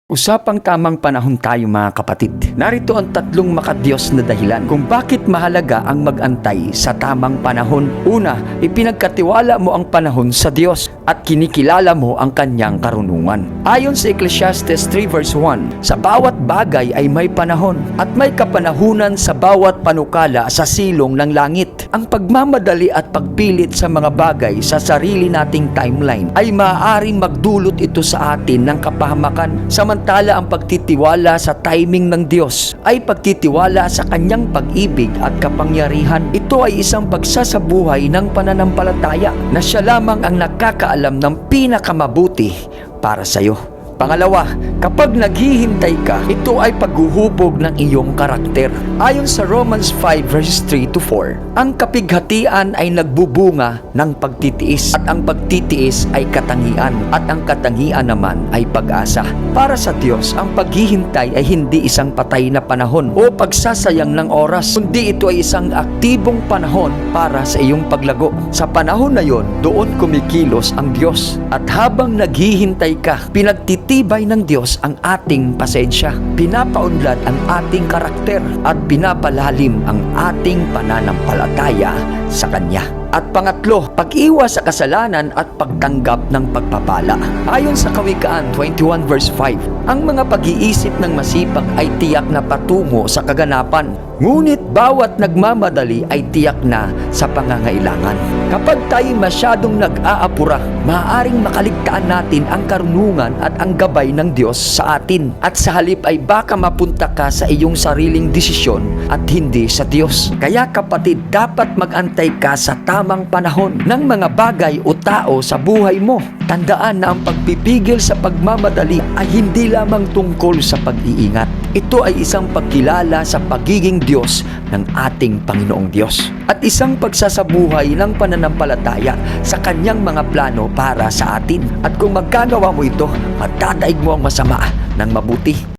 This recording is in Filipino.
Usapang tamang panahon tayo mga kapatid. Narito ang tatlong makadiyos na dahilan kung bakit mahalaga ang mag-antay sa tamang panahon. Una, ipinagkatiwala mo ang panahon sa Diyos at kinikilala mo ang kanyang karunungan. Ayon sa Ecclesiastes 3 verse 1, sa bawat bagay ay may panahon at may kapanahunan sa bawat panukala sa silong ng langit. Ang pagmamadali at pagpilit sa mga bagay sa sarili nating timeline ay maaaring magdulot ito sa atin ng kapahamakan. Samantala ang pagtitiwala sa timing ng Diyos ay pagtitiwala sa kanyang pag-ibig at kapangyarihan. Ito ay isang pagsasabuhay ng pananampalataya na siya lamang ang nakakaalam ng pinakamabuti para sa iyo. Pangalawa, kapag naghihintay ka, ito ay paghuhubog ng iyong karakter. Ayon sa Romans 5 verses 3 to 4, ang kapighatian ay nagbubunga ng pagtitiis at ang pagtitiis ay katangian at ang katangian naman ay pag-asa. Para sa Diyos, ang paghihintay ay hindi isang patay na panahon o pagsasayang ng oras, kundi ito ay isang aktibong panahon para sa iyong paglago. Sa panahon na yon, doon kumikilos ang Diyos at habang naghihintay ka, pinagtitibay ng Diyos ang ating pasensya, pinapaunlad ang ating karakter at pinapalalim ang ating pananampalataya sa Kanya. At pangatlo, pag-iwas sa kasalanan at pagtanggap ng pagpapala. Ayon sa Kawikaan 21 verse 5, ang mga pag-iisip ng masipag ay tiyak na patungo sa kaganapan. Ngunit bawat nagmamadali ay tiyak na sa pangangailangan. Kapag tayo masyadong nag-aapura, maaaring makaligtaan natin ang karunungan at ang gabay ng Diyos sa atin. At sa halip ay baka mapunta ka sa iyong sariling desisyon at hindi sa Diyos. Kaya kapatid, dapat mag-antay ka sa tamang panahon ng mga bagay o tao sa buhay mo. Tandaan na ang pagpipigil sa pagmamadali ay hindi lamang tungkol sa pag-iingat. Ito ay isang pagkilala sa pagiging Diyos ng ating Panginoong Diyos at isang pagsasabuhay ng pananampalataya sa kanyang mga plano para sa atin. At kung magkagawa mo ito, matataig mo ang masama ng mabuti.